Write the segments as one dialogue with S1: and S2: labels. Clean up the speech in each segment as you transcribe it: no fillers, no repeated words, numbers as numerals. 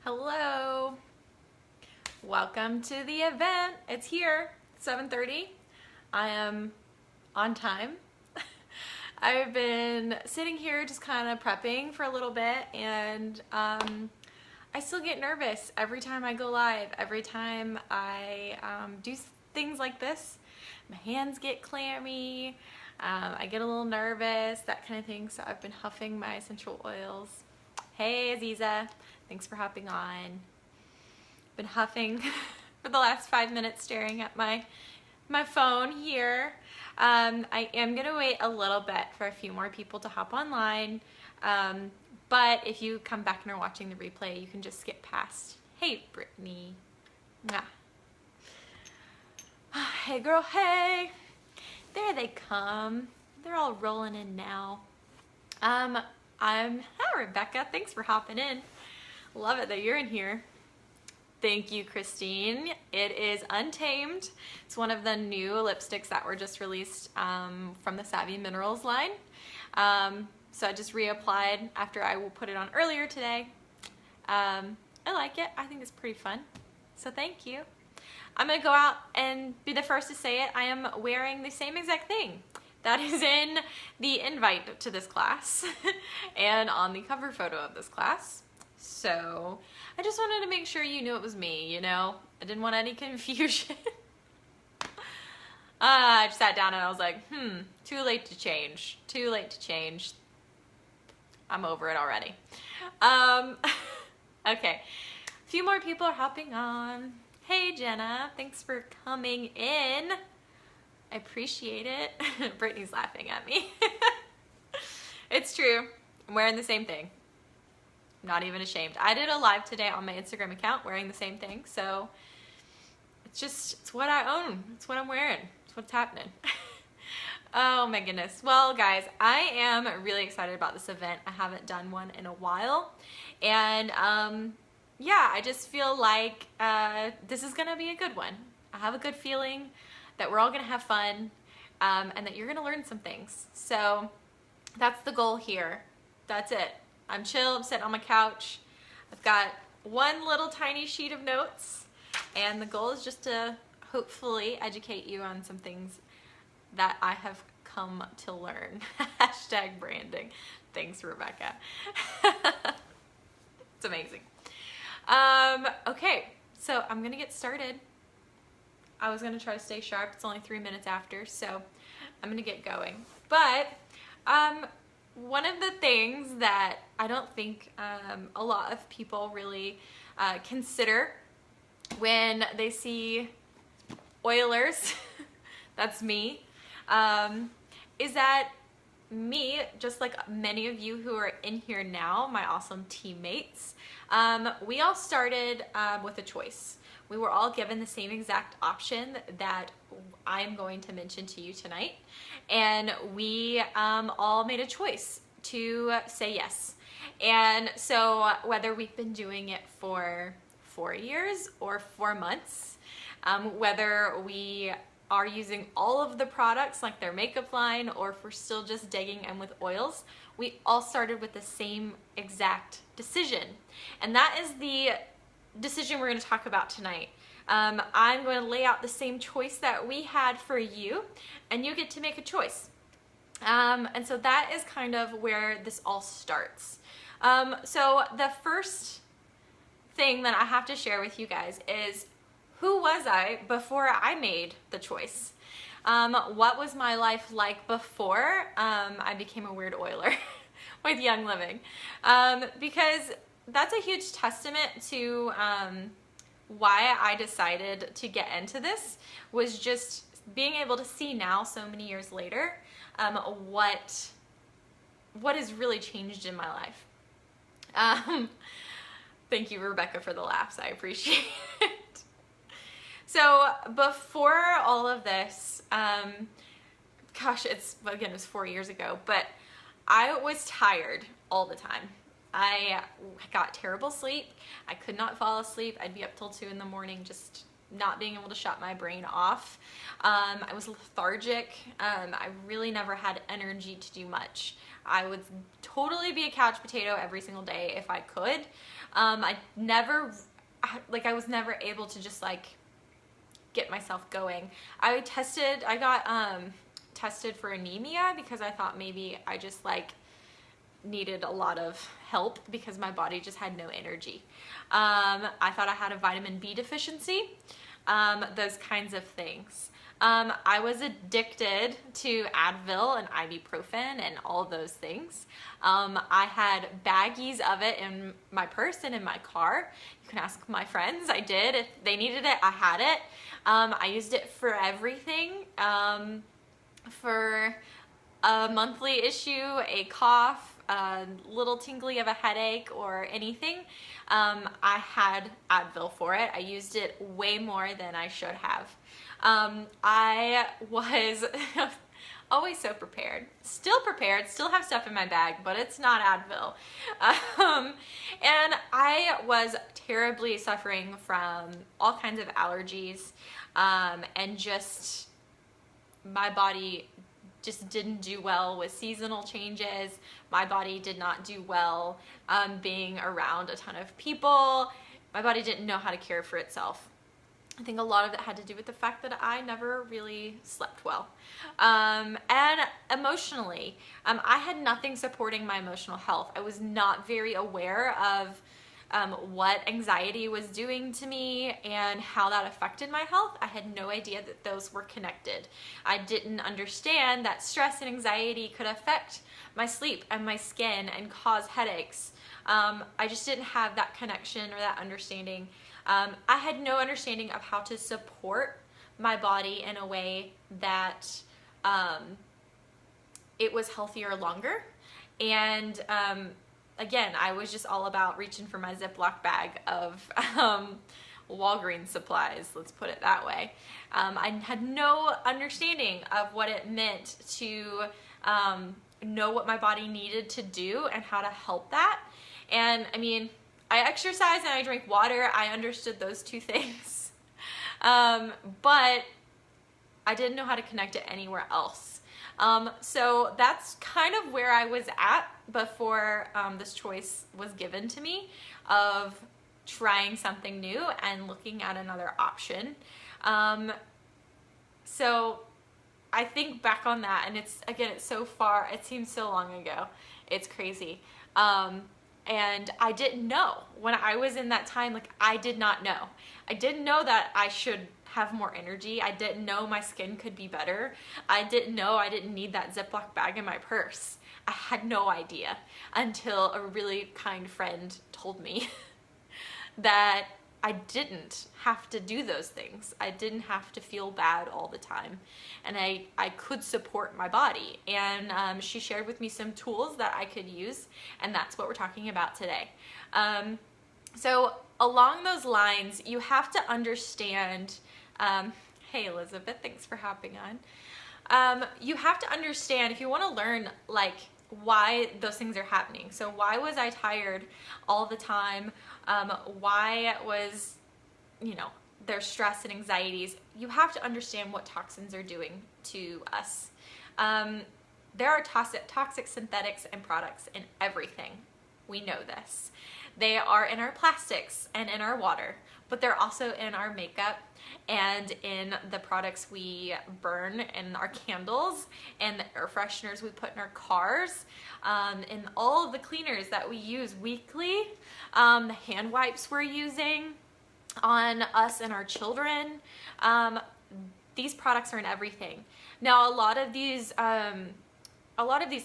S1: Hello. Welcome to the event. It's here, 7:30. I am on time. I've been sitting here just kind of prepping for a little bit, and I still get nervous every time I go live. Every time I do things like this, my hands get clammy. I get a little nervous, that kind of thing. So I've been huffing my essential oils. Hey Aziza, thanks for hopping on. Been huffing for the last 5 minutes, staring at my phone here. I am gonna wait a little bit for a few more people to hop online, but if you come back and are watching the replay, you can just skip past. Hey Brittany. Mwah. Hey girl, hey. There they come. They're all rolling in now. Hi Rebecca, thanks for hopping in. Love it that you're in here. Thank you, Christine. It is Untamed. It's one of the new lipsticks that were just released from the Savvy Minerals line. So I just reapplied after I will put it on earlier today. I like it. I think it's pretty fun. So thank you. I'm gonna go out and be the first to say it. I am wearing the same exact thing that is in the invite to this class and on the cover photo of this class. So I just wanted to make sure you knew it was me, you know? I didn't want any confusion. I just sat down and I was like, too late to change. Too late to change. I'm over it already. Okay, a few more people are hopping on. Hey Jenna, thanks for coming in. I appreciate it. Brittany's laughing at me. It's true. I'm wearing the same thing. I'm not even ashamed. I did a live today on my Instagram account wearing the same thing, so it's what I own. It's what I'm wearing. It's what's happening. Oh my goodness. Well, guys, I am really excited about this event. I haven't done one in a while, and yeah, I just feel like this is gonna be a good one. I have a good feeling that we're all gonna have fun, and that you're gonna learn some things. So that's the goal here. That's it. I'm chill, I'm sitting on my couch. I've got one little tiny sheet of notes, and the goal is just to hopefully educate you on some things that I have come to learn. Hashtag branding. Thanks, Rebecca. It's amazing. Okay, so I'm gonna get started. I was gonna try to stay sharp. It's only 3 minutes after, so I'm gonna get going. But one of the things that I don't think a lot of people really consider when they see oilers, that's me, is that me, just like many of you who are in here now, my awesome teammates, we all started with a choice. We were all given the same exact option that I'm going to mention to you tonight, and we all made a choice to say yes. And so whether we've been doing it for 4 years or 4 months, whether we are using all of the products like their makeup line, or if we're still just digging in with oils, we all started with the same exact decision. And that is the decision we're going to talk about tonight. I'm going to lay out the same choice that we had for you, and you get to make a choice. And so that is kind of where this all starts. So the first thing that I have to share with you guys is, who was I before I made the choice? What was my life like before I became a weird oiler with Young Living? Because that's a huge testament to why I decided to get into this, was just being able to see now, so many years later, what has really changed in my life. Thank you, Rebecca, for the laughs. I appreciate it. So before all of this, gosh, it was 4 years ago, but I was tired all the time. I got terrible sleep. I could not fall asleep. I'd be up till 2 in the morning, just not being able to shut my brain off. I was lethargic. I really never had energy to do much. I would totally be a couch potato every single day if I could. I was never able to just like get myself going. I got tested for anemia because I thought maybe I just like needed a lot of help because my body just had no energy. I thought I had a vitamin B deficiency, those kinds of things. I was addicted to Advil and ibuprofen and all those things. I had baggies of it in my purse and in my car. You can ask my friends. I did. If they needed it, I had it. I used it for everything. For a monthly issue, a cough, a little tingly of a headache or anything, I had Advil for it. I used it way more than I should have. I was always so prepared, still have stuff in my bag, but it's not Advil. And I was terribly suffering from all kinds of allergies, and just my body just didn't do well with seasonal changes. My body did not do well being around a ton of people. My body didn't know how to care for itself. I think a lot of it had to do with the fact that I never really slept well. And emotionally, I had nothing supporting my emotional health. I was not very aware of what anxiety was doing to me and how that affected my health. I had no idea that those were connected. I didn't understand that stress and anxiety could affect my sleep and my skin and cause headaches. I just didn't have that connection or that understanding. I had no understanding of how to support my body in a way that it was healthier longer. And again, I was just all about reaching for my Ziploc bag of Walgreens supplies, let's put it that way. I had no understanding of what it meant to know what my body needed to do and how to help that. And I mean, I exercise and I drink water. I understood those two things. But I didn't know how to connect it anywhere else. So that's kind of where I was at before this choice was given to me of trying something new and looking at another option. So I think back on that, and it's so far, it seems so long ago. It's crazy. And I didn't know when I was in that time, like I did not know. I didn't know that I should have more energy. I didn't know my skin could be better. I didn't know I didn't need that Ziploc bag in my purse. I had no idea until a really kind friend told me that I didn't have to do those things. I didn't have to feel bad all the time. And I could support my body. And she shared with me some tools that I could use. And that's what we're talking about today. So along those lines, you have to understand, hey Elizabeth, thanks for hopping on. You have to understand, if you want to learn like why those things are happening. So why was I tired all the time? Why was, there's stress and anxieties? You have to understand what toxins are doing to us. There are toxic synthetics and products in everything. We know this. They are in our plastics and in our water, but they're also in our makeup and in the products we burn, in our candles, and the air fresheners we put in our cars, in all of the cleaners that we use weekly, the hand wipes we're using on us and our children. These products are in everything. Now, a lot of these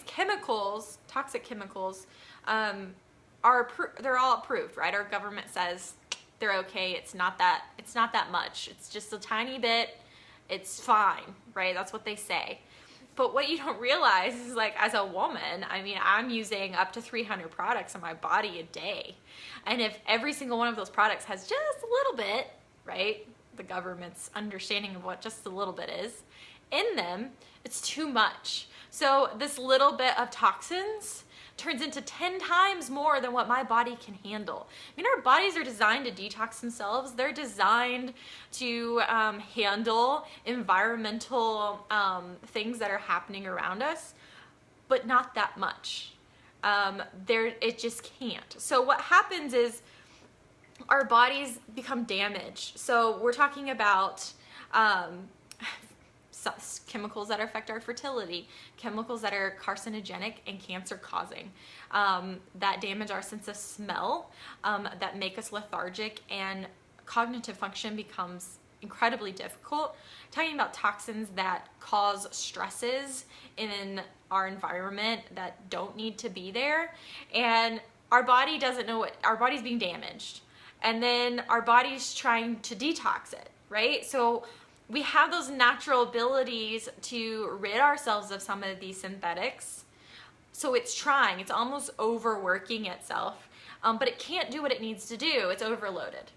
S1: chemicals, toxic chemicals, they're all approved, right? Our government says they're okay. It's not that much. It's just a tiny bit. It's fine, right? That's what they say. But what you don't realize is, like, as a woman, I mean, I'm using up to 300 products on my body a day. And if every single one of those products has just a little bit, right? The government's understanding of what just a little bit is in them, it's too much. So this little bit of toxins turns into 10 times more than what my body can handle. I mean, our bodies are designed to detox themselves. They're designed to handle environmental things that are happening around us. but not that much. It just can't. So what happens is our bodies become damaged. So we're talking about chemicals that affect our fertility, chemicals that are carcinogenic and cancer causing, that damage our sense of smell, that make us lethargic, and cognitive function becomes incredibly difficult. Talking about toxins that cause stresses in our environment that don't need to be there, and our body doesn't know our body's being damaged, and then our body's trying to detox it, right? So we have those natural abilities to rid ourselves of some of these synthetics. So it's almost overworking itself, but it can't do what it needs to do. It's overloaded.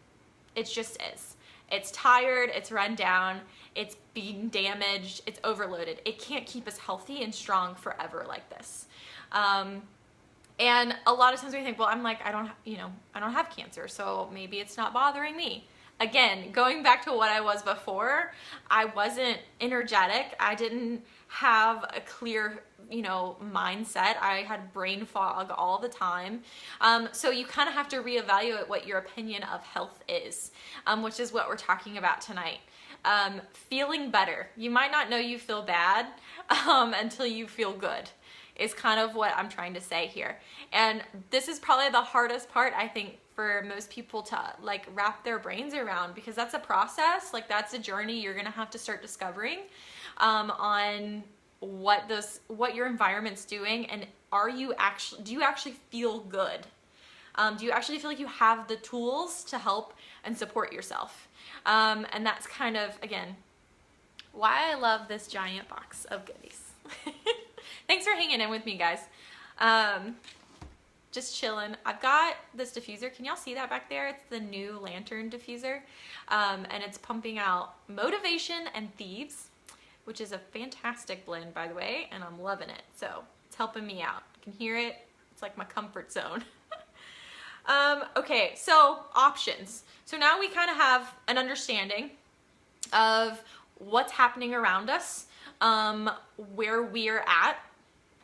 S1: It just is. It's tired, it's run down, it's being damaged, it's overloaded. It can't keep us healthy and strong forever like this. And a lot of times we think, well, I don't have cancer, so maybe it's not bothering me. Again, going back to what I was before, I wasn't energetic. I didn't have a clear, mindset. I had brain fog all the time. So you kind of have to reevaluate what your opinion of health is, which is what we're talking about tonight. Feeling better. You might not know you feel bad until you feel good, is kind of what I'm trying to say here. And this is probably the hardest part, I think, for most people to wrap their brains around, because that's a process, that's a journey you're gonna have to start discovering on what your environment's doing, and do you actually feel good? Do you actually feel like you have the tools to help and support yourself? And that's kind of, again, why I love this giant box of goodies. Thanks for hanging in with me, guys. Just chilling. I've got this diffuser. Can y'all see that back there? It's the new Lantern diffuser. And it's pumping out Motivation and Thieves, which is a fantastic blend, by the way, and I'm loving it. So it's helping me out. You can hear it. It's like my comfort zone. Okay, so options. So now we kind of have an understanding of what's happening around us, where we're at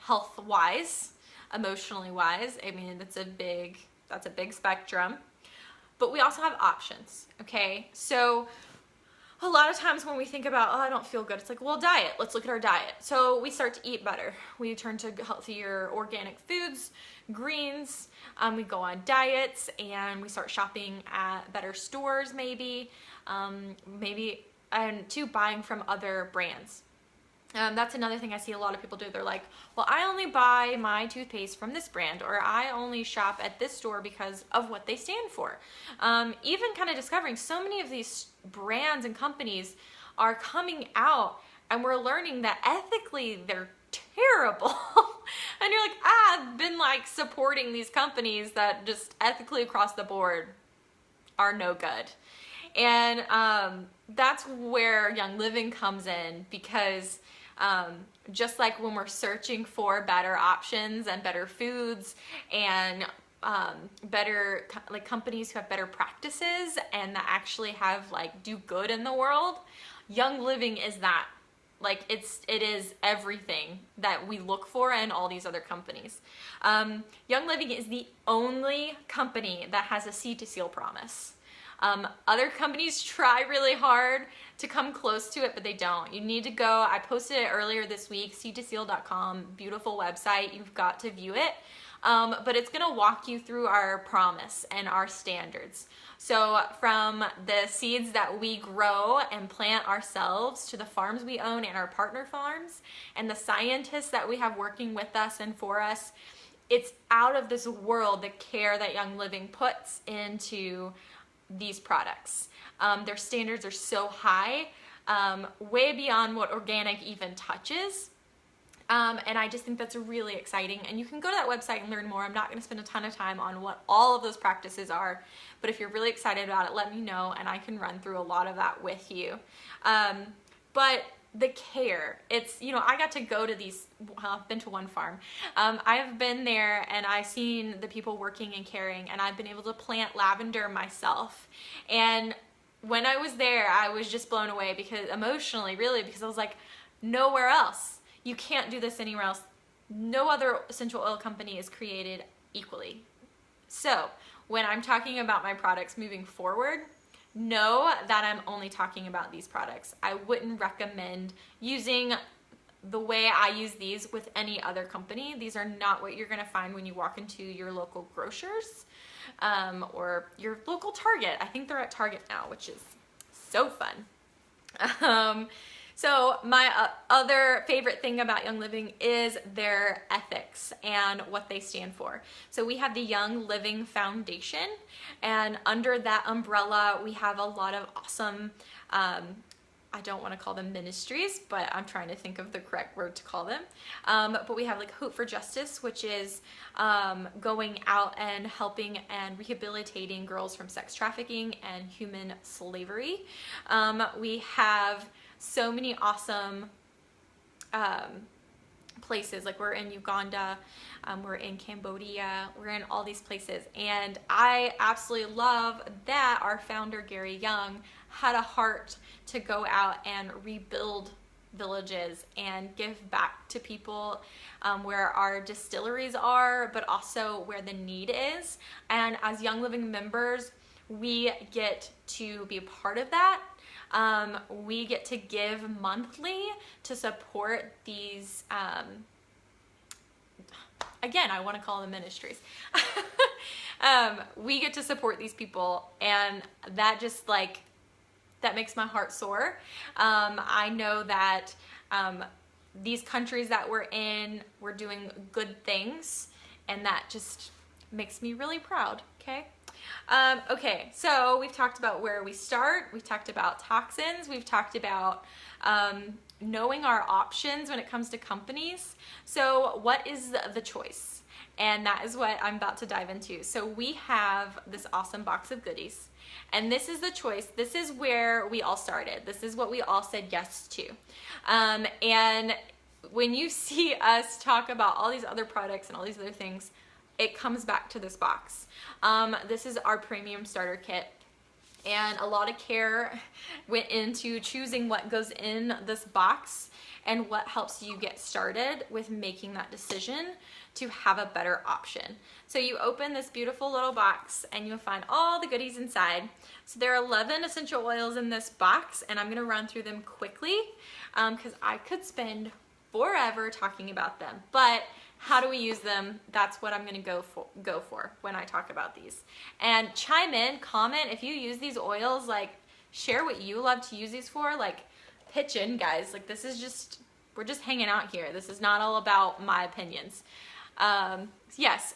S1: health-wise, emotionally wise. I mean, that's a big spectrum, but we also have options. Okay, so a lot of times when we think about, oh, I don't feel good, it's like, well, diet. Let's look at our diet. So we start to eat better. We turn to healthier organic foods, greens. We go on diets, and we start shopping at better stores, maybe, and buying from other brands. That's another thing I see a lot of people do. They're like, well, I only buy my toothpaste from this brand, or I only shop at this store because of what they stand for. Even kind of discovering so many of these brands and companies are coming out, and we're learning that ethically they're terrible. And you're like, I've been supporting these companies that just ethically across the board are no good. And that's where Young Living comes in, because just like when we're searching for better options and better foods and better companies who have better practices and that actually have do good in the world, Young Living is that. It is everything that we look for in all these other companies. Young Living is the only company that has a Seed to Seal promise. Other companies try really hard to come close to it, but they don't. You need to go. I posted it earlier this week, seedtoseal.com, beautiful website. You've got to view it. But it's going to walk you through our promise and our standards. So from the seeds that we grow and plant ourselves, to the farms we own and our partner farms, and the scientists that we have working with us and for us, it's out of this world the care that Young Living puts into these products. Their standards are so high, way beyond what organic even touches. And I just think that's really exciting. And you can go to that website and learn more. I'm not going to spend a ton of time on what all of those practices are, but if you're really excited about it, let me know and I can run through a lot of that with you. But the care, it's, I got to go to these, I've been to one farm. I've been there and I've seen the people working and caring, and I've been able to plant lavender myself. And when I was there, I was just blown away, because emotionally, really, because I was like, nowhere else. You can't do this anywhere else no other essential oil company is created equally. So when I'm talking about my products moving forward, know that I'm only talking about these products. I wouldn't recommend using the way I use these with any other company. These are not what you're gonna find when you walk into your local grocers or your local Target. I think they're at Target now, which is so fun. So my other favorite thing about Young Living is their ethics and what they stand for. So we have the Young Living Foundation, and under that umbrella, we have a lot of awesome, I don't want to call them ministries, but I'm trying to think of the correct word to call them. But we have like Hope for Justice, which is going out and helping and rehabilitating girls from sex trafficking and human slavery. We have so many awesome places, like we're in Uganda, we're in Cambodia, we're in all these places, and I absolutely love that our founder Gary Young had a heart to go out and rebuild villages and give back to people where our distilleries are, but also where the need is. And as Young Living members, we get to be a part of that. We get to give monthly to support these, again, I want to call them ministries. We get to support these people, and that just like, that makes my heart soar. I know that these countries that we're in, we're doing good things, and that just makes me really proud, okay? Okay, so we've talked about where we start, we've talked about toxins, we've talked about knowing our options when it comes to companies. So what is the choice? And that is what I'm about to dive into. So we have this awesome box of goodies, and this is the choice. This is where we all started. This is what we all said yes to. And when you see us talk about all these other products and all these other things, it comes back to this box. This is our premium starter kit, and a lot of care went into choosing what goes in this box and what helps you get started with making that decision to have a better option. So you open this beautiful little box and you'll find all the goodies inside. So there are 11 essential oils in this box, and I'm gonna run through them quickly because I could spend forever talking about them. But how do we use them? That's what I'm gonna go for when I talk about these. And chime in, comment if you use these oils, like share what you love to use these for, like pitch in, guys. Like this is just, we're just hanging out here. This is not all about my opinions. Yes,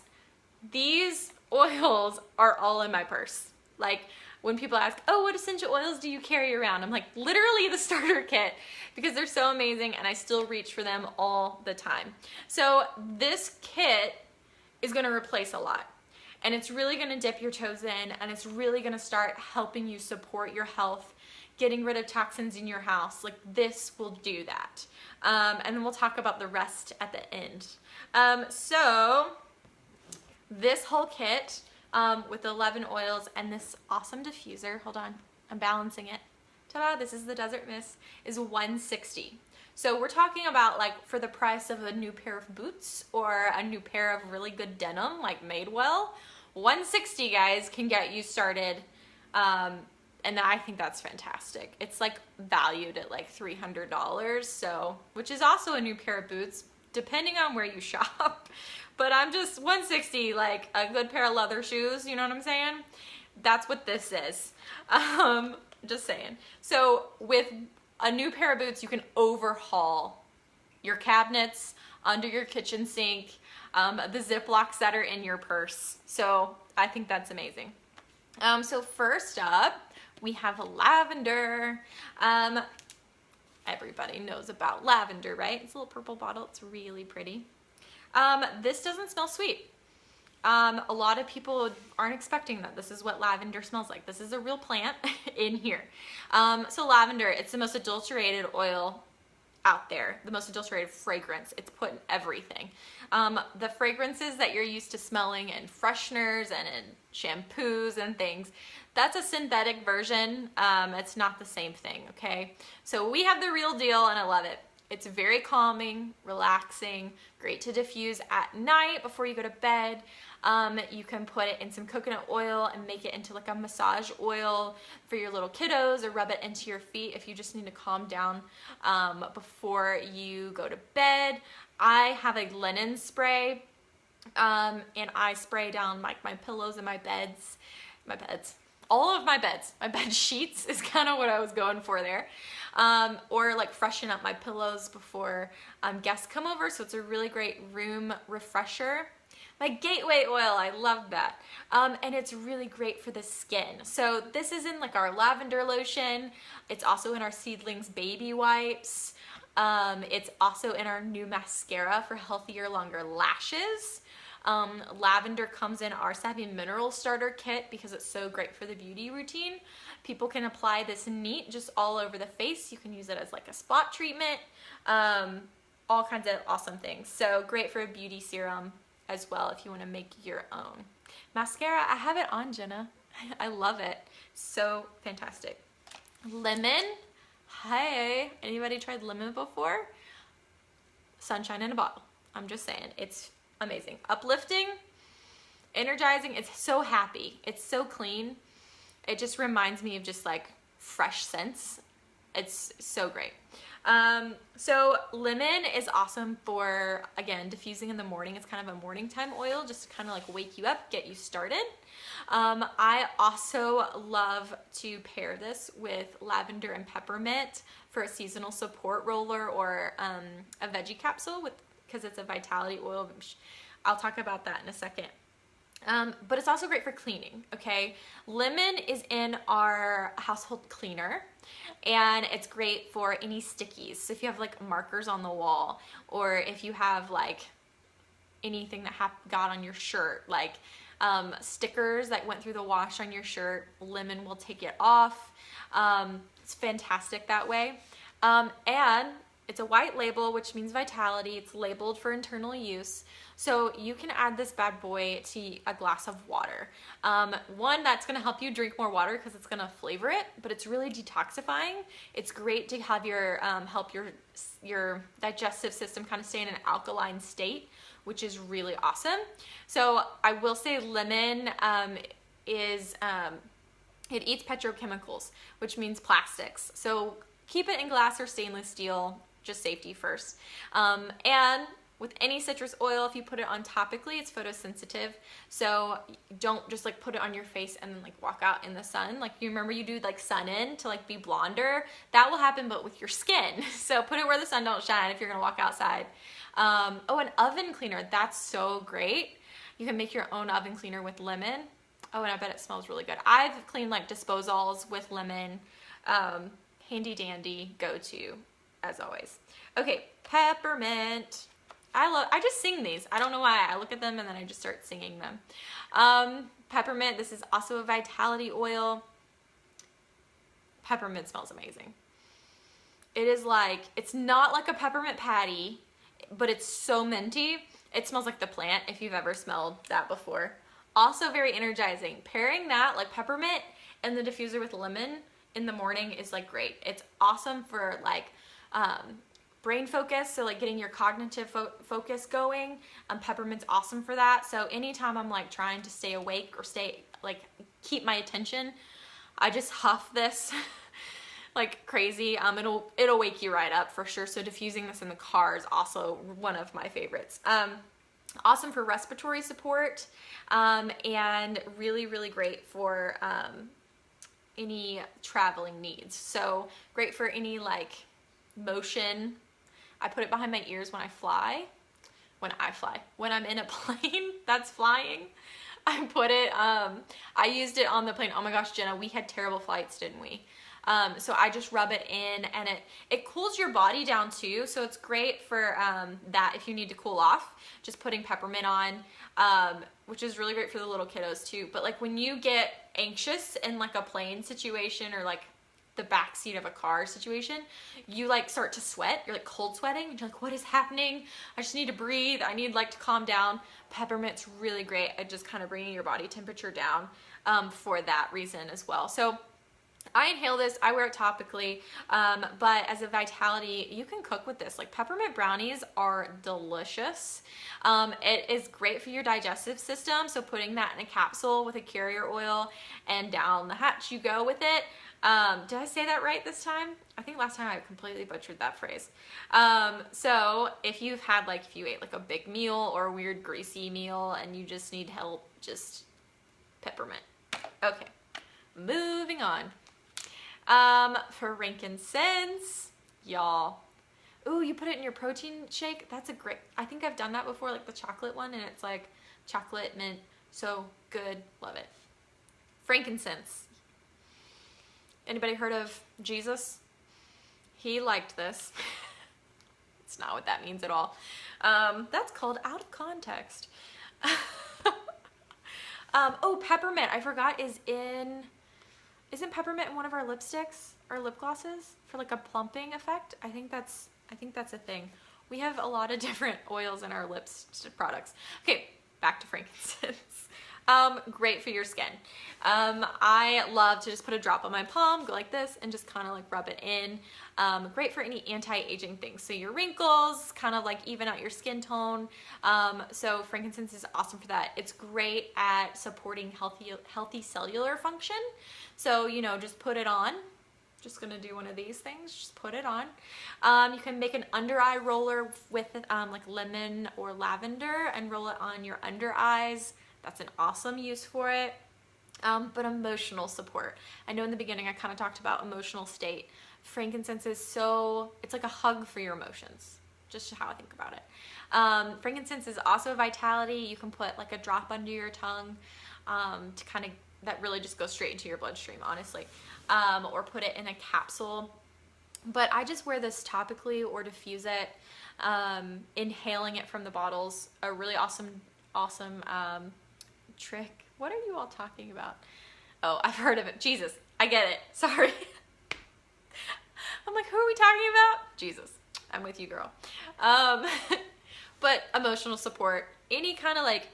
S1: these oils are all in my purse. Like when people ask, oh, what essential oils do you carry around? I'm like, literally the starter kit, because they're so amazing and I still reach for them all the time. So this kit is gonna replace a lot, and it's really gonna dip your toes in, and it's really gonna start helping you support your health, getting rid of toxins in your house. Like this will do that. And then we'll talk about the rest at the end. So this whole kit with 11 oils and this awesome diffuser, hold on, I'm balancing it. Ta-da, this is the Desert Mist, is $160. So we're talking about, like, for the price of a new pair of boots or a new pair of really good denim, like Madewell, $160, guys, can get you started. And I think that's fantastic. It's like valued at like $300, so, which is also a new pair of boots, depending on where you shop. But I'm just $160, like a good pair of leather shoes, you know what I'm saying? That's what this is. Just saying. So with a new pair of boots, you can overhaul your cabinets, under your kitchen sink, the Ziplocs that are in your purse. So I think that's amazing. So first up, we have lavender. Everybody knows about lavender, right? It's a little purple bottle. It's really pretty. This doesn't smell sweet. A lot of people aren't expecting that this is what lavender smells like. This is a real plant in here. So lavender, it's the most adulterated oil out there, the most adulterated fragrance. It's put in everything. The fragrances that you're used to smelling in fresheners and in shampoos and things, that's a synthetic version. It's not the same thing, okay? So we have the real deal, and I love it. It's very calming, relaxing, great to diffuse at night before you go to bed. You can put it in some coconut oil and make it into like a massage oil for your little kiddos, or rub it into your feet if you just need to calm down before you go to bed. I have a linen spray, and I spray down like my pillows and my beds, all of my beds. My bed sheets is kind of what I was going for there. Or like freshen up my pillows before guests come over. So it's a really great room refresher. My gateway oil, I love that. And it's really great for the skin. So this is in like our lavender lotion. It's also in our Seedlings baby wipes. It's also in our new mascara for healthier, longer lashes. Lavender comes in our Savvy Mineral Starter Kit because it's so great for the beauty routine. People can apply this neat just all over the face. You can use it as like a spot treatment, all kinds of awesome things. So great for a beauty serum as well if you want to make your own. Mascara, I have it on, Jenna. I love it. So fantastic. Lemon. Hey, anybody tried lemon before? Sunshine in a bottle. I'm just saying, it's amazing. Uplifting, energizing. It's so happy. It's so clean. It just reminds me of just like fresh scents. It's so great. So lemon is awesome for, again, diffusing in the morning. It's kind of a morning time oil, just to kind of like wake you up, get you started. I also love to pair this with lavender and peppermint for a seasonal support roller, or a veggie capsule because it's a vitality oil. I'll talk about that in a second. But it's also great for cleaning, okay? Lemon is in our household cleaner, and it's great for any stickies. So if you have like markers on the wall, or if you have like anything that got on your shirt, like stickers that went through the wash on your shirt, lemon will take it off. It's fantastic that way. And it's a white label, which means vitality. It's labeled for internal use. So you can add this bad boy to a glass of water. One, that's gonna help you drink more water because it's gonna flavor it, but it's really detoxifying. It's great to have your, help your digestive system kind of stay in an alkaline state, which is really awesome. So I will say lemon it eats petrochemicals, which means plastics. So keep it in glass or stainless steel, just safety first. And with any citrus oil, if you put it on topically, it's photosensitive. So don't just like put it on your face and then like walk out in the sun. Like, you remember you do like sun in to like be blonder? That will happen, but with your skin. So put it where the sun don't shine if you're gonna walk outside. Oh, an oven cleaner, that's so great. You can make your own oven cleaner with lemon. Oh, and I bet it smells really good. I've cleaned like disposals with lemon. Handy dandy go-to as always. Okay, peppermint. I just sing these. I don't know why. I look at them and then I just start singing them. Peppermint, this is also a vitality oil. Peppermint smells amazing. It is like, it's not like a peppermint patty, but it's so minty. It smells like the plant, if you've ever smelled that before. Also very energizing. Pairing that, like peppermint and the diffuser with lemon in the morning is like great. It's awesome for like brain focus, so like getting your cognitive focus going. Peppermint's awesome for that. So anytime I'm like trying to stay awake or keep my attention, I just huff this like crazy. It'll wake you right up for sure. So diffusing this in the car is also one of my favorites. Awesome for respiratory support, and really, really great for any traveling needs. So great for any like motion. I put it behind my ears when I fly. When I'm in a plane that's flying, I put it, I used it on the plane. Oh my gosh, Jenna, we had terrible flights, didn't we? So I just rub it in, and it cools your body down too. So it's great for that if you need to cool off, just putting peppermint on, which is really great for the little kiddos too. But like when you get anxious in like a plane situation, or like the back seat of a car situation, you like start to sweat. You're like cold sweating. You're like, what is happening? I just need to breathe. I need like to calm down. Peppermint's really great at just kind of bringing your body temperature down for that reason as well. So I inhale this, I wear it topically, but as a vitality, you can cook with this. Like peppermint brownies are delicious. It is great for your digestive system, so putting that in a capsule with a carrier oil and down the hatch you go with it. Did I say that right this time? I think last time I completely butchered that phrase. So if you've had if you ate like a big meal or a weird greasy meal and you just need help, just peppermint. Okay, moving on. Frankincense, y'all. Ooh, you put it in your protein shake? That's a great, I think I've done that before, like the chocolate one, and it's like chocolate mint, so good, love it. Frankincense. Anybody heard of Jesus? He liked this. It's not what that means at all. That's called out of context. Oh, peppermint, I forgot, isn't peppermint in one of our lipsticks or lip glosses for like a plumping effect? I think that's a thing. We have a lot of different oils in our lips products. Okay, back to frankincense. Great for your skin. I love to just put a drop on my palm, go like this, and just kind of like rub it in. Great for any anti-aging things. So your wrinkles, kind of like even out your skin tone. So frankincense is awesome for that. It's great at supporting healthy cellular function. So, you know, just put it on. Just gonna do one of these things, just put it on. You can make an under eye roller with like lemon or lavender and roll it on your under eyes. That's an awesome use for it. But emotional support. I know in the beginning I kind of talked about emotional state. Frankincense is it's like a hug for your emotions, just how I think about it. Frankincense is also a vitality. You can put like a drop under your tongue to kind of, that really just goes straight into your bloodstream, honestly. Or put it in a capsule. But I just wear this topically or diffuse it. Inhaling it from the bottles, a really awesome trick. What are you all talking about? Oh, I've heard of it. Jesus, I get it. Sorry. I'm like, who are we talking about? Jesus, I'm with you, girl. But emotional support, any kind of like,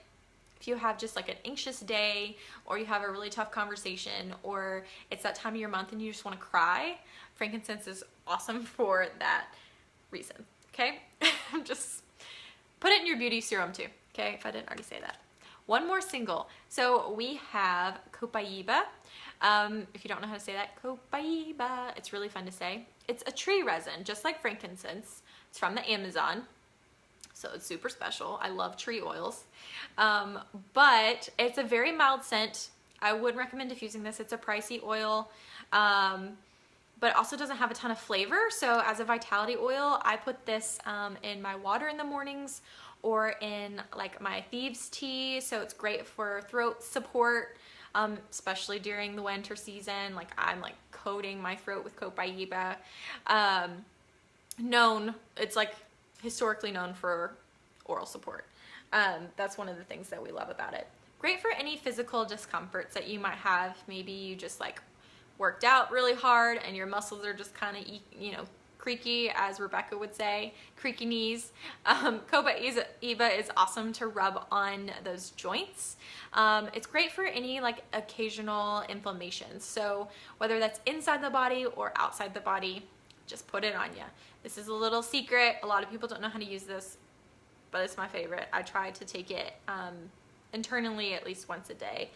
S1: if you have just like an anxious day or you have a really tough conversation or it's that time of your month and you just want to cry, frankincense is awesome for that reason, okay? Just put it in your beauty serum too, okay, if I didn't already say that. One more single. So we have Copaiba. If you don't know how to say that, Copaiba, it's really fun to say. It's a tree resin, just like frankincense. It's from the Amazon. So it's super special. I love tree oils. But it's a very mild scent. I would recommend diffusing this. It's a pricey oil, but it also doesn't have a ton of flavor. So as a vitality oil, I put this in my water in the mornings or in like my thieves tea. So it's great for throat support, especially during the winter season. Like I'm like coating my throat with Copaiba. It's like historically known for oral support. That's one of the things that we love about it. Great for any physical discomforts that you might have. Maybe you just like worked out really hard and your muscles are just kind of, you know, creaky, as Rebecca would say, creaky knees. Copaiba is awesome to rub on those joints. It's great for any like occasional inflammations. So whether that's inside the body or outside the body, just put it on you. This is a little secret. A lot of people don't know how to use this, but it's my favorite. I try to take it internally at least once a day,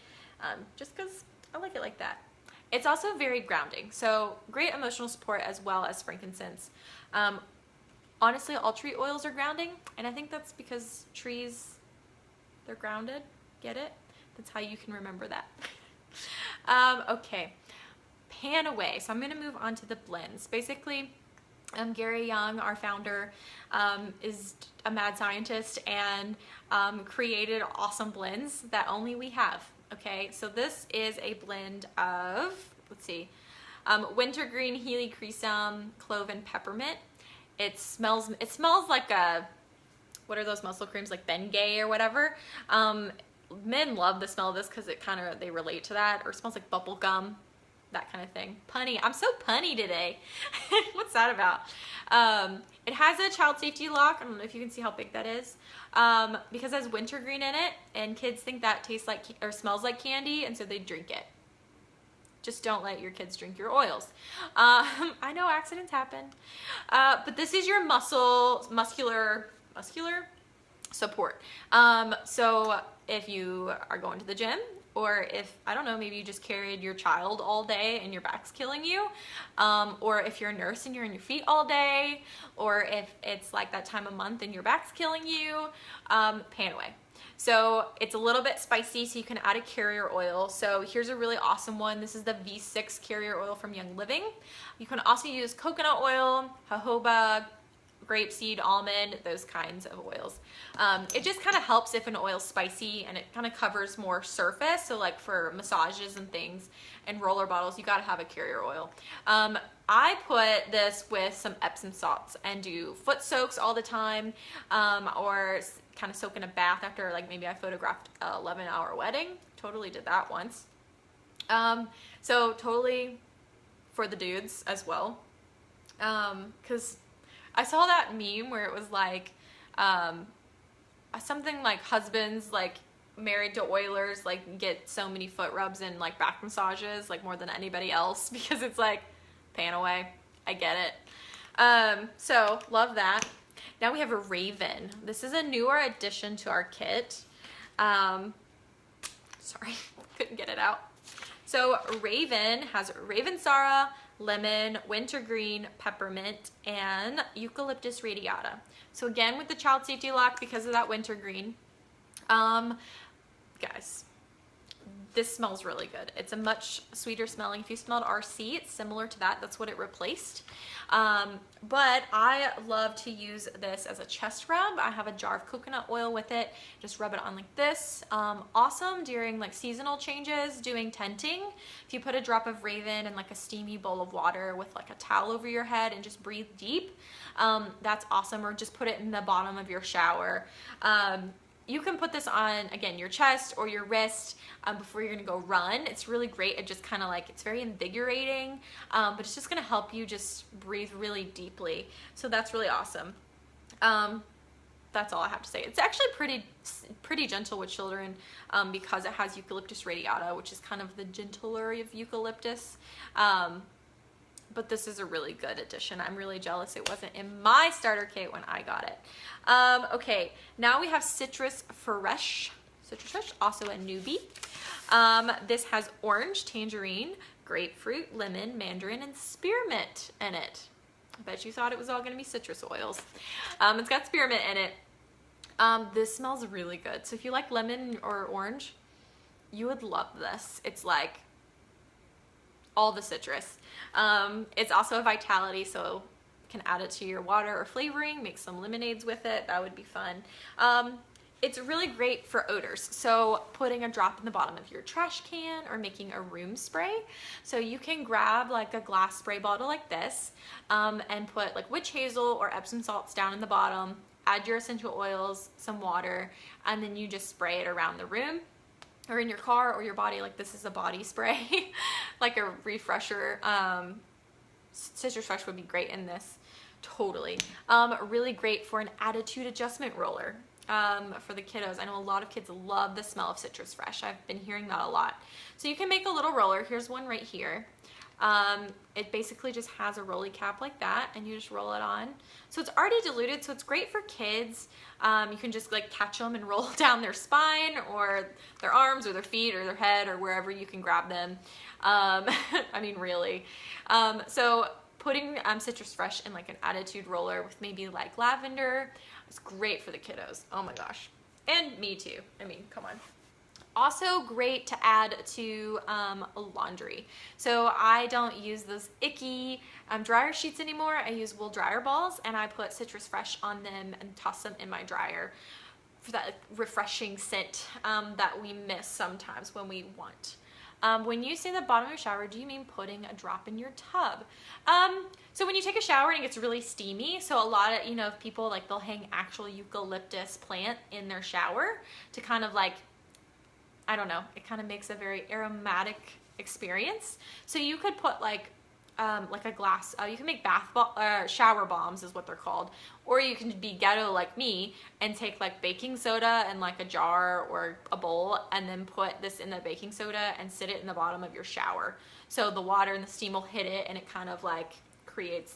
S1: just because I like it like that. It's also very grounding, so great emotional support as well as frankincense. Honestly, all tree oils are grounding, and I think that's because trees, they're grounded. Get it? That's how you can remember that. Okay, pan away. So I'm going to move on to the blends. Basically, Gary Young, our founder, is a mad scientist and created awesome blends that only we have. Okay, so this is a blend of, let's see, wintergreen, helichrysum, clove, and peppermint. It smells like a, what are those muscle creams, like Bengay or whatever. Men love the smell of this because it kind of, they relate to that, or it smells like bubble gum, that kind of thing. Punny. I'm so punny today. What's that about? It has a child safety lock. I don't know if you can see how big that is. Because it has wintergreen in it, and kids think that tastes like or smells like candy, and so they drink it. Just don't let your kids drink your oils. I know accidents happen, but this is your muscular support. So if you are going to the gym, or if, I don't know, maybe you just carried your child all day and your back's killing you, or if you're a nurse and you're in your feet all day, or if it's like that time of month and your back's killing you, Pan-Away. So it's a little bit spicy, so you can add a carrier oil. So here's a really awesome one. This is the V6 carrier oil from Young Living. You can also use coconut oil, jojoba, grapeseed, almond, those kinds of oils. It just kind of helps if an oil's spicy, and it kind of covers more surface. So like for massages and things and roller bottles, you gotta have a carrier oil. I put this with some Epsom salts and do foot soaks all the time, or kind of soak in a bath after, like, maybe I photographed a 11-hour wedding. Totally did that once. So totally for the dudes as well. Cause I saw that meme where it was like, something like husbands, like, married to Oilers, like, get so many foot rubs and like back massages, like, more than anybody else, because it's like Pan-Away. I get it. So love that. Now we have a Raven. This is a newer addition to our kit. Sorry, couldn't get it out. So Raven has Ravensara, lemon, wintergreen, peppermint, and eucalyptus radiata. So again, with the child safety lock, because of that wintergreen, guys, this smells really good. It's a much sweeter smelling. If you smelled RC, it's similar to that. That's what it replaced. But I love to use this as a chest rub. I have a jar of coconut oil with it. Just rub it on like this. Awesome during like seasonal changes, doing tenting. If you put a drop of Raven in like a steamy bowl of water with like a towel over your head and just breathe deep, that's awesome. Or just put it in the bottom of your shower. You can put this on, again, your chest or your wrist before you're gonna go run. It's really great. It just kind of like, it's very invigorating, but it's just gonna help you just breathe really deeply. So that's really awesome. That's all I have to say. It's actually pretty gentle with children because it has eucalyptus radiata, which is kind of the gentler of eucalyptus. But this is a really good addition. I'm really jealous it wasn't in my starter kit when I got it. Okay, now we have Citrus Fresh. Citrus Fresh, also a newbie. This has orange, tangerine, grapefruit, lemon, mandarin, and spearmint in it. I bet you thought it was all gonna be citrus oils. It's got spearmint in it. This smells really good. So if you like lemon or orange, you would love this. It's like all the citrus. It's also a vitality, so you can add it to your water or flavoring, make some lemonades with it. That would be fun. It's really great for odors. So putting a drop in the bottom of your trash can or making a room spray. So you can grab like a glass spray bottle like this and put like witch hazel or Epsom salts down in the bottom, add your essential oils, some water, and then you just spray it around the room or in your car or your body. Like this is a body spray, like a refresher. Citrus Fresh would be great in this, totally. Really great for an attitude adjustment roller for the kiddos. I know a lot of kids love the smell of Citrus Fresh. I've been hearing that a lot. So you can make a little roller. Here's one right here. It basically just has a rolly cap like that, and you just roll it on. So it's already diluted, so it's great for kids. You can just like catch them and roll down their spine or their arms or their feet or their head or wherever you can grab them. I mean, really. So putting Citrus Fresh in like an attitude roller with maybe like lavender is great for the kiddos. Oh my gosh. And me too. I mean, come on. Also great to add to laundry. So I don't use those icky dryer sheets anymore. I use wool dryer balls, and I put Citrus Fresh on them and toss them in my dryer for that refreshing scent that we miss sometimes when we want. When you say the bottom of your shower, do you mean putting a drop in your tub? So when you take a shower and it gets really steamy, so a lot of, you know, people like they'll hang actual eucalyptus plant in their shower to kind of like, I don't know, it kind of makes a very aromatic experience. So you could put like like a glass, you can make shower bombs is what they're called, or you can be ghetto like me and take like baking soda and like a jar or a bowl and then put this in the baking soda and sit it in the bottom of your shower. So the water and the steam will hit it and it kind of like creates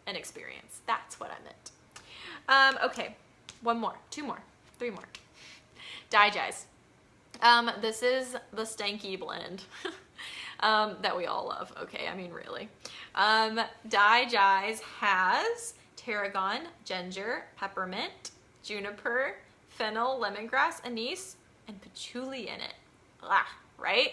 S1: an experience. That's what I meant. Okay, one more, two more, three more. Digest. This is the stanky blend that we all love. Okay, I mean really. Digest has tarragon, ginger, peppermint, juniper, fennel, lemongrass, anise, and patchouli in it. Right?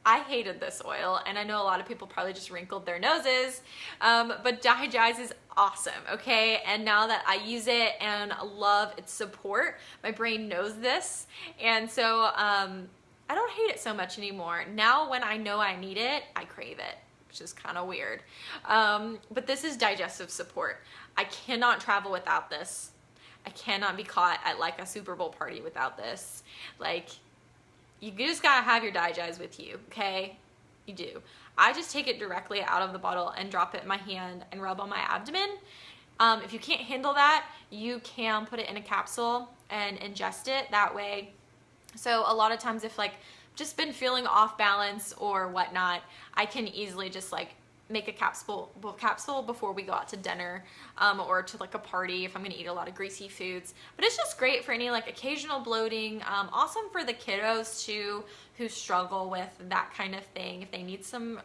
S1: I hated this oil, and I know a lot of people probably just wrinkled their noses, but Digest is awesome, okay? And now that I use it and love its support, my brain knows this, and so I don't hate it so much anymore. Now when I know I need it, I crave it, which is kind of weird. But this is digestive support. I cannot travel without this. I cannot be caught at like a Super Bowl party without this. Like, you just gotta have your Digest with you, okay? You do. I just take it directly out of the bottle and drop it in my hand and rub on my abdomen. If you can't handle that, you can put it in a capsule and ingest it that way. So a lot of times if like just been feeling off balance or whatnot, I can easily just like make a capsule before we go out to dinner or to like a party if I'm gonna eat a lot of greasy foods. But it's just great for any like occasional bloating. Awesome for the kiddos too who struggle with that kind of thing. If they need some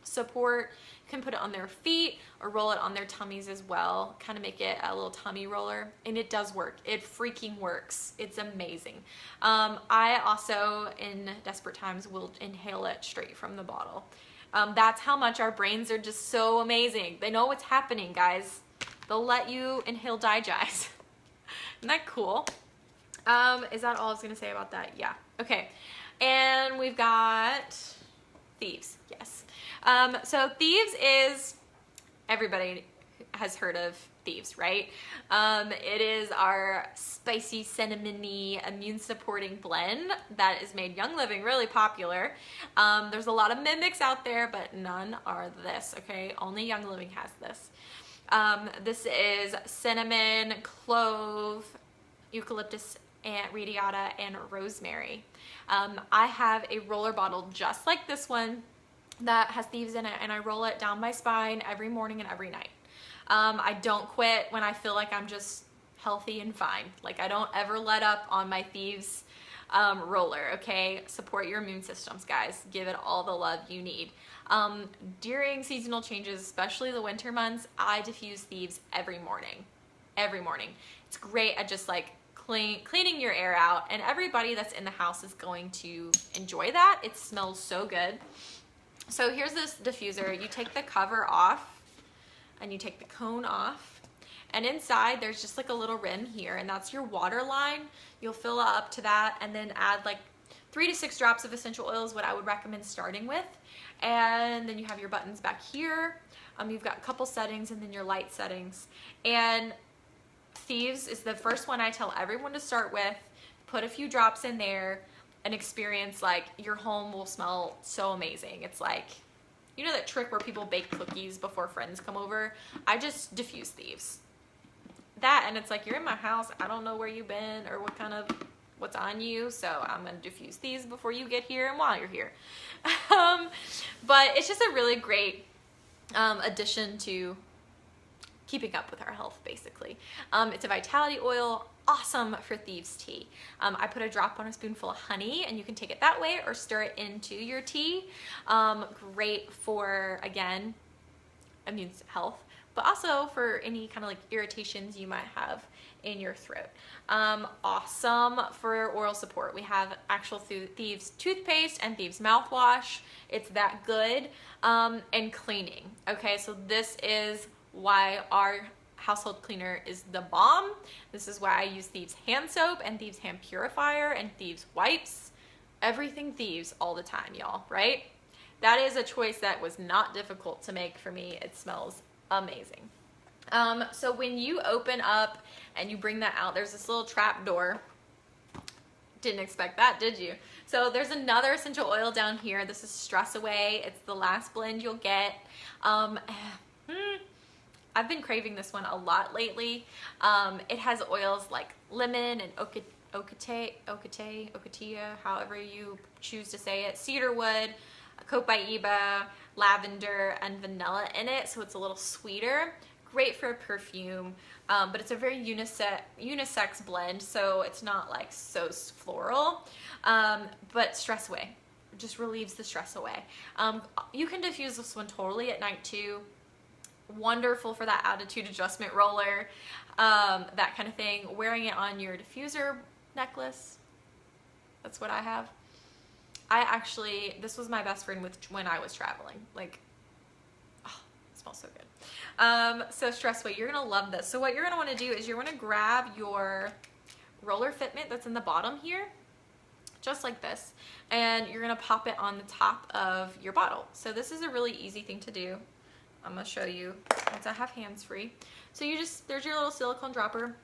S1: support, you can put it on their feet or roll it on their tummies as well. Kind of make it a little tummy roller, and it does work. It freaking works. It's amazing. I also, in desperate times, will inhale it straight from the bottle. That's how much our brains are just so amazing. They know what's happening, guys. They'll let you inhale Digest. Isn't that cool? Is that all I was gonna say about that? Yeah. Okay. And we've got Thieves. Yes. So Thieves is, everybody has heard of Thieves, right? It is our spicy, cinnamony, immune supporting blend that is made Young Living really popular. There's a lot of mimics out there, but none are this, okay? Only Young Living has this. This is cinnamon, clove, eucalyptus, and radiata, and rosemary. I have a roller bottle just like this one that has Thieves in it, and I roll it down my spine every morning and every night. I don't quit when I feel like I'm just healthy and fine. Like, I don't ever let up on my Thieves roller, okay? Support your immune systems, guys. Give it all the love you need. During seasonal changes, especially the winter months, I diffuse Thieves every morning. Every morning. It's great at just like cleaning your air out, and everybody that's in the house is going to enjoy that. It smells so good. So here's this diffuser. You take the cover off and you take the cone off, and inside there's just like a little rim here, and that's your water line. You'll fill up to that and then add like 3 to 6 drops of essential oil is what I would recommend starting with. And then you have your buttons back here. You've got a couple settings and then your light settings. And Thieves is the first one I tell everyone to start with. Put a few drops in there and experience like your home will smell so amazing. It's like, you know that trick where people bake cookies before friends come over? I just diffuse Thieves. That, and it's like, you're in my house, I don't know where you've been or what's on you, so I'm gonna diffuse these before you get here and while you're here. But it's just a really great addition to keeping up with our health, basically. It's a vitality oil, awesome for Thieves tea. I put a drop on a spoonful of honey, and you can take it that way or stir it into your tea. Great for, again, immune health, but also for any kind of like irritations you might have in your throat. Awesome for oral support. We have actual Thieves toothpaste and Thieves mouthwash. It's that good. And cleaning. Okay, so this is why our household cleaner is the bomb. This is why I use Thieves hand soap and Thieves hand purifier and Thieves wipes. Everything Thieves all the time, y'all, right? That is a choice that was not difficult to make for me. It smells amazing. So when you open up and you bring that out, there's this little trap door. Didn't expect that, did you? So there's another essential oil down here. This is Stress Away. It's the last blend you'll get. I've been craving this one a lot lately. It has oils like lemon and ocotea, however you choose to say it, cedarwood, copaiba, lavender, and vanilla in it, so it's a little sweeter. Great for a perfume, but it's a very unisex blend, so it's not like so floral, but Stress Away just relieves the stress away. You can diffuse this one totally at night too. Wonderful for that attitude adjustment roller, that kind of thing. Wearing it on your diffuser necklace, that's what I have. This was my best friend when I was traveling. Like, oh, it smells so good. So Stress Away, you're gonna love this. So what you're gonna wanna do is you're gonna grab your roller fitment that's in the bottom here, just like this, and you're gonna pop it on the top of your bottle. So this is a really easy thing to do. I'm gonna show you once I have hands free. So there's your little silicone dropper.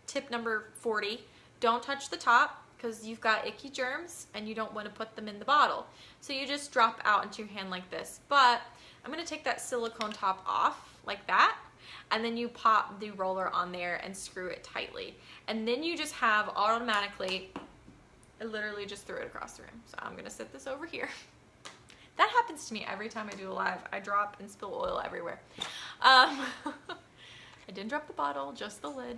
S1: Tip number 40, don't touch the top because you've got icky germs and you don't want to put them in the bottle. So you just drop out into your hand like this. But I'm gonna take that silicone top off like that, and then you pop the roller on there and screw it tightly. And then you just have automatically, I literally just threw it across the room. So I'm gonna set this over here. That happens to me every time I do a live. I drop and spill oil everywhere. I didn't drop the bottle, just the lid.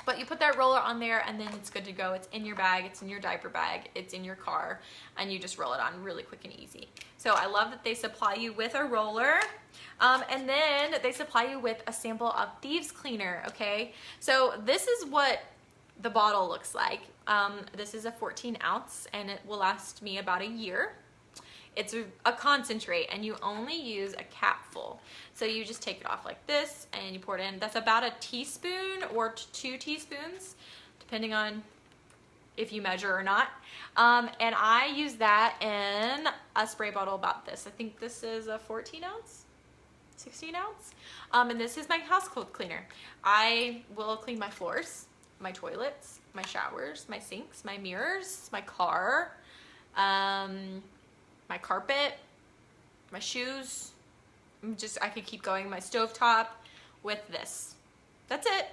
S1: But you put that roller on there and then it's good to go. It's in your bag, it's in your diaper bag, it's in your car, and you just roll it on really quick and easy. So I love that they supply you with a roller, and then they supply you with a sample of Thieves Cleaner, okay? So this is what the bottle looks like. This is a 14 ounce and it will last me about a year. It's a concentrate and you only use a capful. So you just take it off like this and you pour it in. That's about a teaspoon or 2 teaspoons, depending on if you measure or not. And I use that in a spray bottle about this. I think this is a 14 ounce, 16 ounce. And this is my house cold cleaner. I will clean my floors, my toilets, my showers, my sinks, my mirrors, my car, my carpet, my shoes. I could keep going. My stovetop with this. That's it.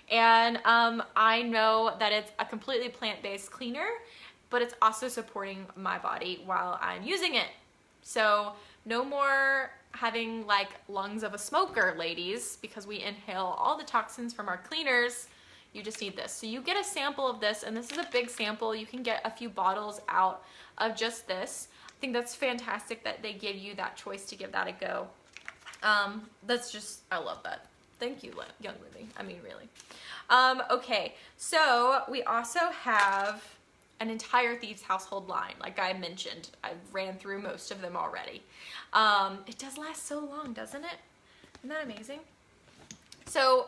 S1: And I know that it's a completely plant-based cleaner, but it's also supporting my body while I'm using it. So no more having like lungs of a smoker, ladies, because we inhale all the toxins from our cleaners. You just need this. So you get a sample of this, and this is a big sample. You can get a few bottles out of just this. I think that's fantastic that they give you that choice to give that a go. That's just, I love that. Thank you, young Libby. I mean, really. Okay, so we also have an entire Thieves household line. Like I mentioned, I ran through most of them already. It does last so long, doesn't it? Isn't that amazing? So,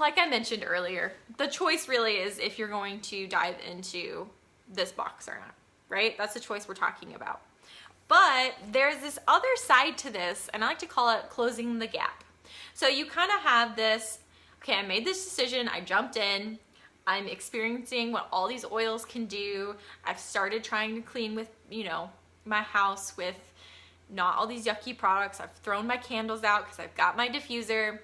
S1: like I mentioned earlier, the choice really is if you're going to dive into this box or not, right? That's the choice we're talking about. But there's this other side to this, and I like to call it closing the gap. So you kind of have this, okay, I made this decision, I jumped in, I'm experiencing what all these oils can do. I've started trying to clean with, you know, my house with not all these yucky products. I've thrown my candles out because I've got my diffuser.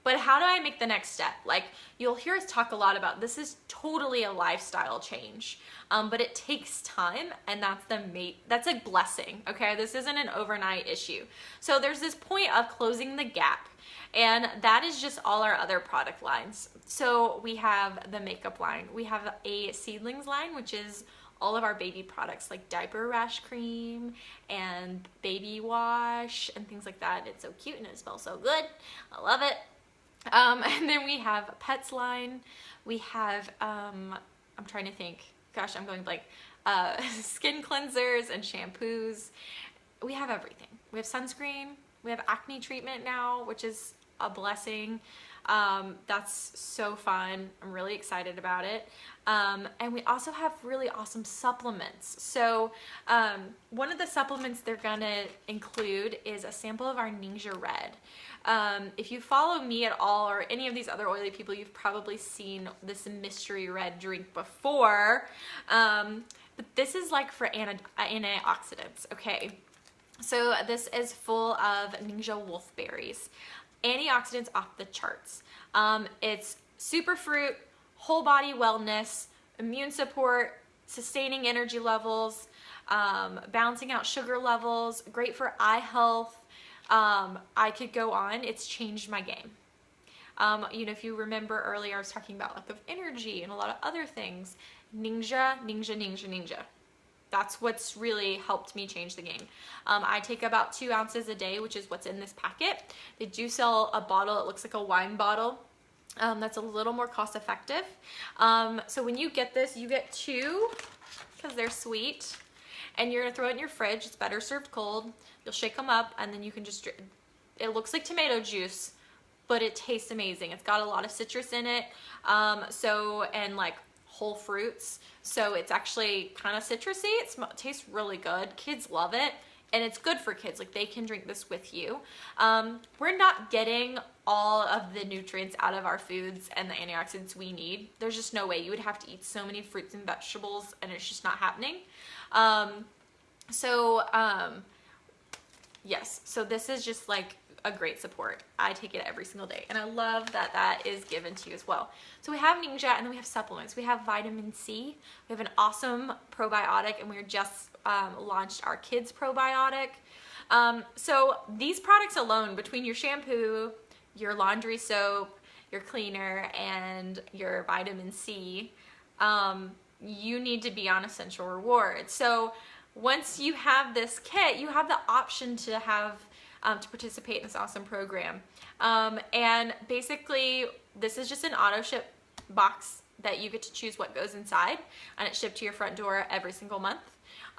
S1: But how do I make the next step? Like, you'll hear us talk a lot about this is totally a lifestyle change, but it takes time, and that's a blessing, okay? This isn't an overnight issue. So there's this point of closing the gap, and that is just all our other product lines. So we have the makeup line. We have a seedlings line, which is all of our baby products like diaper rash cream and baby wash and things like that. It's so cute and it smells so good. I love it. And then we have a pets line. We have, I'm trying to think, gosh, I'm going blank, skin cleansers and shampoos. We have everything. We have sunscreen. We have acne treatment now, which is a blessing. That's so fun. I'm really excited about it. And we also have really awesome supplements. So one of the supplements they're gonna include is a sample of our Ningxia Red. If you follow me at all or any of these other oily people, you've probably seen this mystery red drink before. But this is like for antioxidants, okay? So this is full of Ningxia wolfberries. Antioxidants off the charts. It's superfruit, whole body wellness, immune support, sustaining energy levels, balancing out sugar levels, great for eye health. I could go on. It's changed my game. You know, if you remember earlier, I was talking about lack of energy and a lot of other things. Ningxia, Ningxia, Ningxia, Ningxia. That's what's really helped me change the game. I take about 2 ounces a day, which is what's in this packet. They do sell a bottle, it looks like a wine bottle. That's a little more cost effective. So when you get this, you get 2 because they're sweet. And you're gonna throw it in your fridge. It's better served cold. You'll shake them up and then you can just, it looks like tomato juice, but it tastes amazing. It's got a lot of citrus in it. And like whole fruits. So it's actually kind of citrusy. It tastes really good. Kids love it. And it's good for kids. Like they can drink this with you. We're not getting all of the nutrients out of our foods and the antioxidants we need. There's just no way. You would have to eat so many fruits and vegetables and it's just not happening. Yes, so this is just like a great support. I take it every single day and I love that that is given to you as well. So we have Ningxia and then we have supplements. We have vitamin C. We have an awesome probiotic and we're just launched our kids probiotic. So these products alone, between your shampoo, your laundry soap, your cleaner, and your vitamin C, you need to be on Essential Rewards. So once you have this kit, you have the option to have to participate in this awesome program. And basically, this is just an auto ship box that you get to choose what goes inside, and it's shipped to your front door every single month.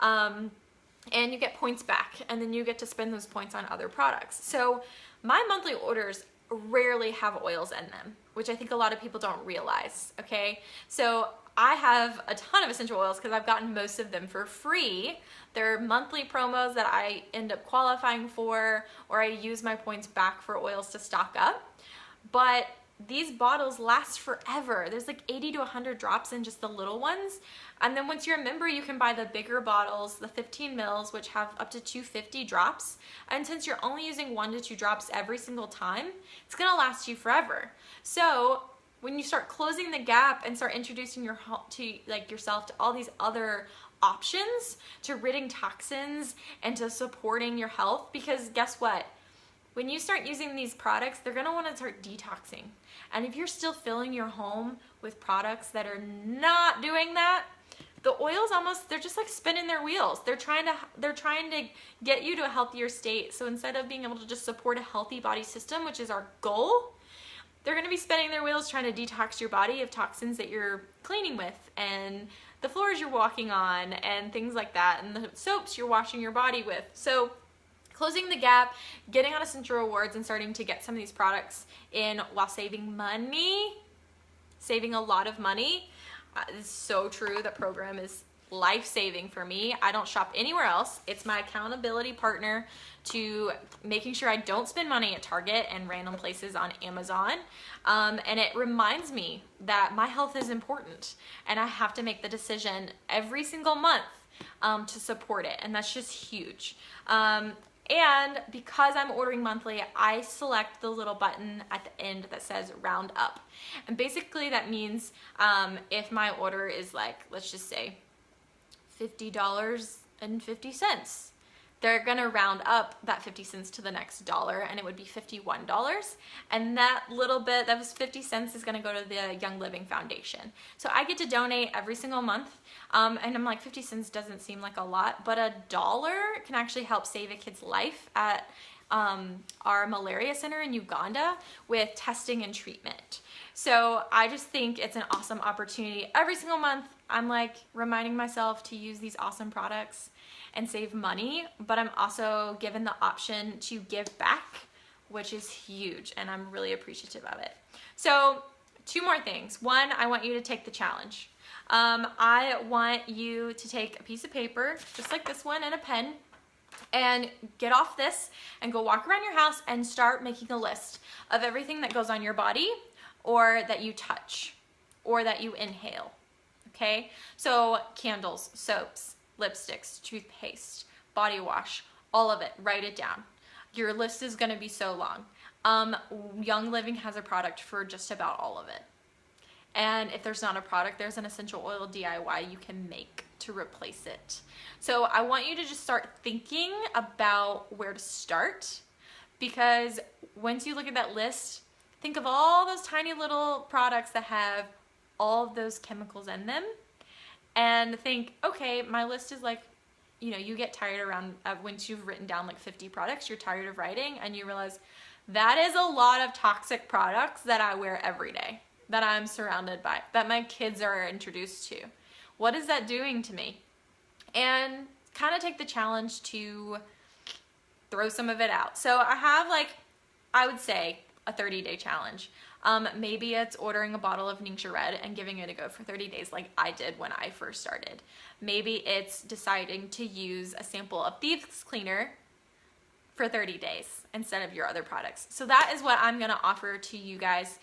S1: And you get points back, and then you get to spend those points on other products. So my monthly orders rarely have oils in them, which I think a lot of people don't realize, okay? So I have a ton of essential oils because I've gotten most of them for free. They're monthly promos that I end up qualifying for, or I use my points back for oils to stock up. But these bottles last forever. There's like 80 to 100 drops in just the little ones. And then once you're a member, you can buy the bigger bottles, the 15 mils, which have up to 250 drops. And since you're only using 1 to 2 drops every single time, it's gonna last you forever. So when you start closing the gap and start introducing yourself to all these other options, to ridding toxins and to supporting your health, because guess what? When you start using these products, they're gonna wanna start detoxing. And if you're still filling your home with products that are not doing that, the oils they're just like spinning their wheels. They're trying to get you to a healthier state. So instead of being able to just support a healthy body system, which is our goal, they're gonna be spinning their wheels trying to detox your body of toxins that you're cleaning with, and the floors you're walking on, and things like that, and the soaps you're washing your body with. So closing the gap, getting on Essential Rewards and starting to get some of these products in while saving money, saving a lot of money. It's so true. The program is life-saving for me. I don't shop anywhere else. It's my accountability partner to making sure I don't spend money at Target and random places on Amazon. And it reminds me that my health is important and I have to make the decision every single month to support it. And that's just huge. And because I'm ordering monthly, I select the little button at the end that says round up. And basically that means if my order is like, let's just say $50.50, they're gonna round up that 50 cents to the next dollar, and it would be $51. And that little bit, that was 50 cents, is gonna go to the Young Living Foundation. So I get to donate every single month. And I'm like, 50 cents doesn't seem like a lot, but $1 can actually help save a kid's life at our malaria center in Uganda with testing and treatment. So I just think it's an awesome opportunity. Every single month, I'm like reminding myself to use these awesome products and save money, but I'm also given the option to give back which is huge, and I'm really appreciative of it. So 2 more things. One, I want you to take the challenge. I want you to take a piece of paper, just like this one, and a pen, and get off this and go walk around your house and start making a list of everything that goes on your body or that you touch or that you inhale. Okay? So candles, soaps, lipsticks, toothpaste, body wash, all of it. Write it down. Your list is going to be so long. Young Living has a product for just about all of it. And if there's not a product, there's an essential oil DIY you can make to replace it. So I want you to just start thinking about where to start, because once you look at that list, think of all those tiny little products that have all of those chemicals in them, and think, okay, my list is like, you know, you get tired around once you've written down like 50 products, you're tired of writing, and you realize that is a lot of toxic products that I wear every day, that I'm surrounded by, that my kids are introduced to. What is that doing to me? And kind of take the challenge to throw some of it out. So I have, like, I would say a 30-day challenge. Maybe it's ordering a bottle of Ningxia Red and giving it a go for 30 days like I did when I first started. Maybe it's deciding to use a sample of Thieves Cleaner for 30 days instead of your other products. So that is what I'm going to offer to you guys.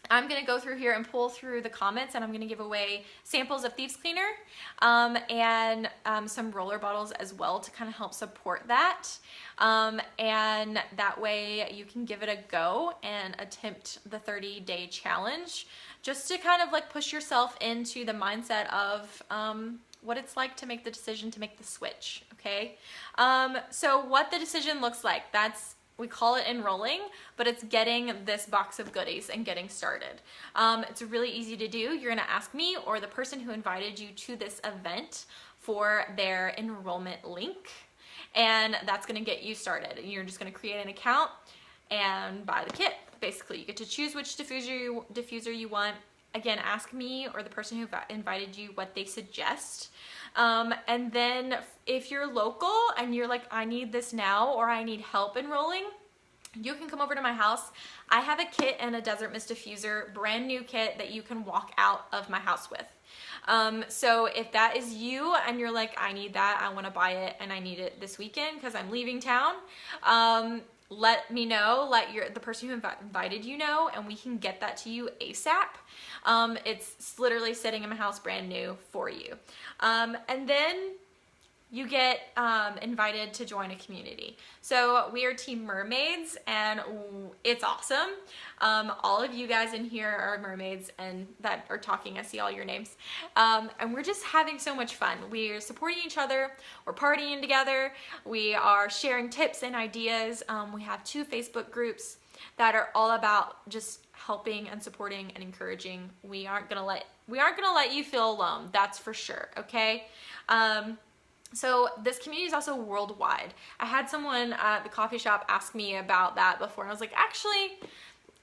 S1: I'm going to go through here and pull through the comments, and I'm going to give away samples of Thieves Cleaner and some roller bottles as well to kind of help support that. And that way you can give it a go and attempt the 30-day challenge, just to kind of like push yourself into the mindset of what it's like to make the decision to make the switch, okay? So what the decision looks like, we call it enrolling, but it's getting this box of goodies and getting started. It's really easy to do. You're gonna ask me or the person who invited you to this event for their enrollment link, and that's gonna get you started. And you're just gonna create an account and buy the kit. Basically, you get to choose which diffuser you want. Again, ask me or the person who invited you what they suggest. And then if you're local and you're like, I need this now, or I need help enrolling, you can come over to my house. I have a kit and a Desert Mist diffuser, brand new kit that you can walk out of my house with. So if that is you and you're like, I need that, I want to buy it, and I need it this weekend because I'm leaving town, let me know, let the person who invited you know, and we can get that to you ASAP. It's literally sitting in my house brand new for you. And then you get invited to join a community. So we are Team Mermaids, and it's awesome. All of you guys in here are mermaids and that are talking. I see all your names. And we're just having so much fun. We're supporting each other. We're partying together. We are sharing tips and ideas. We have 2 Facebook groups that are all about just helping and supporting and encouraging. We aren't gonna let you feel alone. That's for sure. Okay. So this community is also worldwide. I had someone at the coffee shop ask me about that before, and I was like, actually,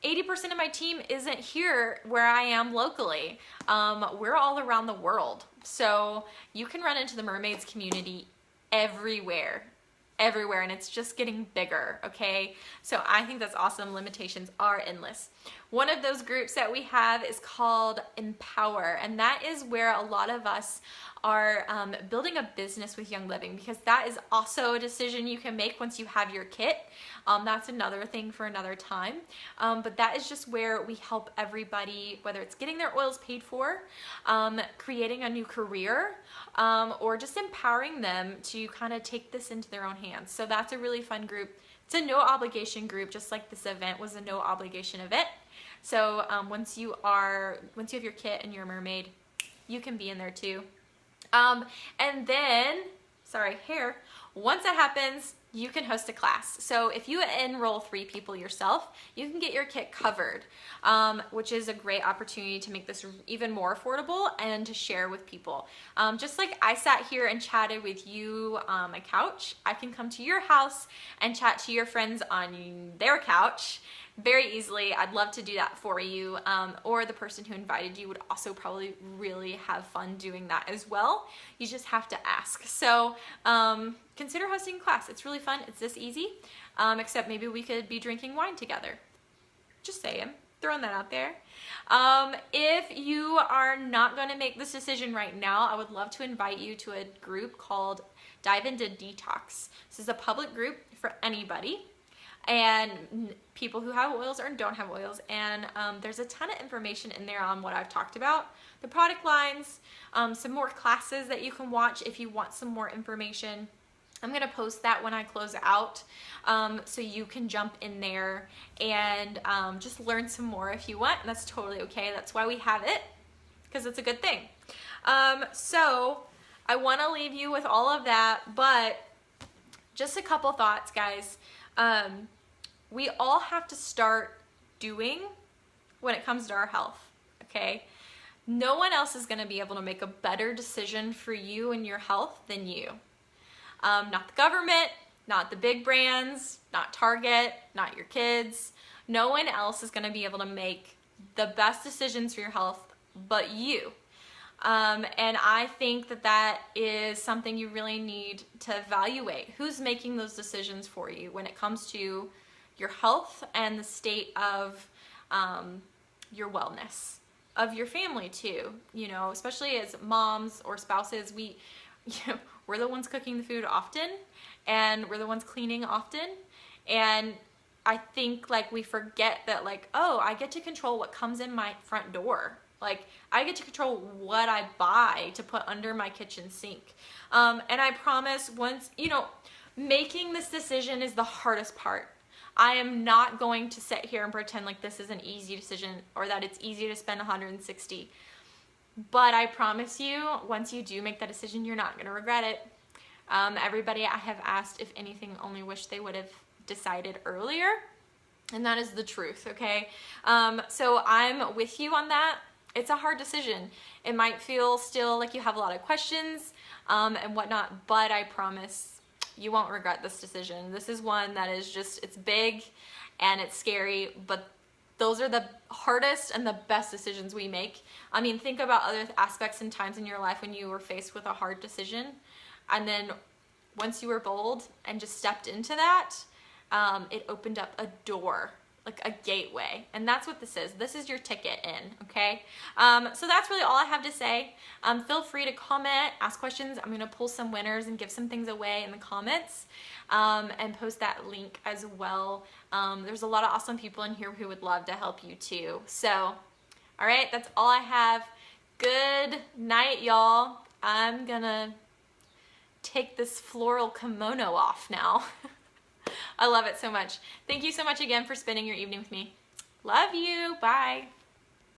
S1: 80% of my team isn't here where I am locally. We're all around the world. So you can run into the mermaids community everywhere, and it's just getting bigger, okay? So I think that's awesome. Limitations are endless. One of those groups that we have is called Empower, and that is where a lot of us are building a business with Young Living, because that is also a decision you can make once you have your kit. That's another thing for another time. But that is just where we help everybody, whether it's getting their oils paid for, creating a new career, or just empowering them to kind of take this into their own hands. So that's a really fun group. It's a no obligation group, just like this event was a no obligation event. So once you have your kit and you're a mermaid, you can be in there too. And then, once that happens, you can host a class. So if you enroll 3 people yourself, you can get your kit covered, which is a great opportunity to make this even more affordable and to share with people. Just like I sat here and chatted with you on my couch, I can come to your house and chat to your friends on their couch very easily. I'd love to do that for you, or the person who invited you would also probably really have fun doing that as well. You just have to ask. So consider hosting a class. It's really fun. It's this easy, except maybe we could be drinking wine together. Just saying, throwing that out there. If you are not going to make this decision right now, I would love to invite you to a group called Dive Into Detox. This is a public group for anybody, and people who have oils or don't have oils, and there's a ton of information in there on what I've talked about, the product lines, some more classes that you can watch if you want some more information. I'm going to post that when I close out, so you can jump in there and just learn some more if you want, and that's totally okay. That's why we have it, because it's a good thing. So I want to leave you with all of that, but just a couple thoughts, guys. We all have to start doing when it comes to our health, okay? No one else is going to be able to make a better decision for you and your health than you. Not the government, not the big brands, not Target, not your kids. No one else is going to be able to make the best decisions for your health but you. And I think that that is something you really need to evaluate. Who's making those decisions for you when it comes to your health and the state of your wellness, of your family too, you know, especially as moms or spouses, we're the ones cooking the food often, and we're the ones cleaning often. And I think like we forget that, like, oh, I get to control what comes in my front door. Like, I get to control what I buy to put under my kitchen sink. And I promise, once, you know, making this decision is the hardest part. I am not going to sit here and pretend like this is an easy decision or that it's easy to spend $160. But I promise you, once you do make that decision, you're not going to regret it. Everybody I have asked, if anything, only wish they would have decided earlier. And that is the truth, okay? So I'm with you on that. It's a hard decision. It might feel still like you have a lot of questions and whatnot, but I promise you won't regret this decision. This is one that is just, it's big and it's scary, but those are the hardest and the best decisions we make. I mean, think about other aspects and times in your life when you were faced with a hard decision, and then once you were bold and just stepped into that, it opened up a door, like a gateway. And that's what this is. This is your ticket in, okay? So that's really all I have to say. Feel free to comment, ask questions. I'm gonna pull some winners and give some things away in the comments, and post that link as well. There's a lot of awesome people in here who would love to help you too. So, all right, that's all I have. Good night, y'all. I'm gonna take this floral kimono off now. I love it so much. Thank you so much again for spending your evening with me. Love you. Bye.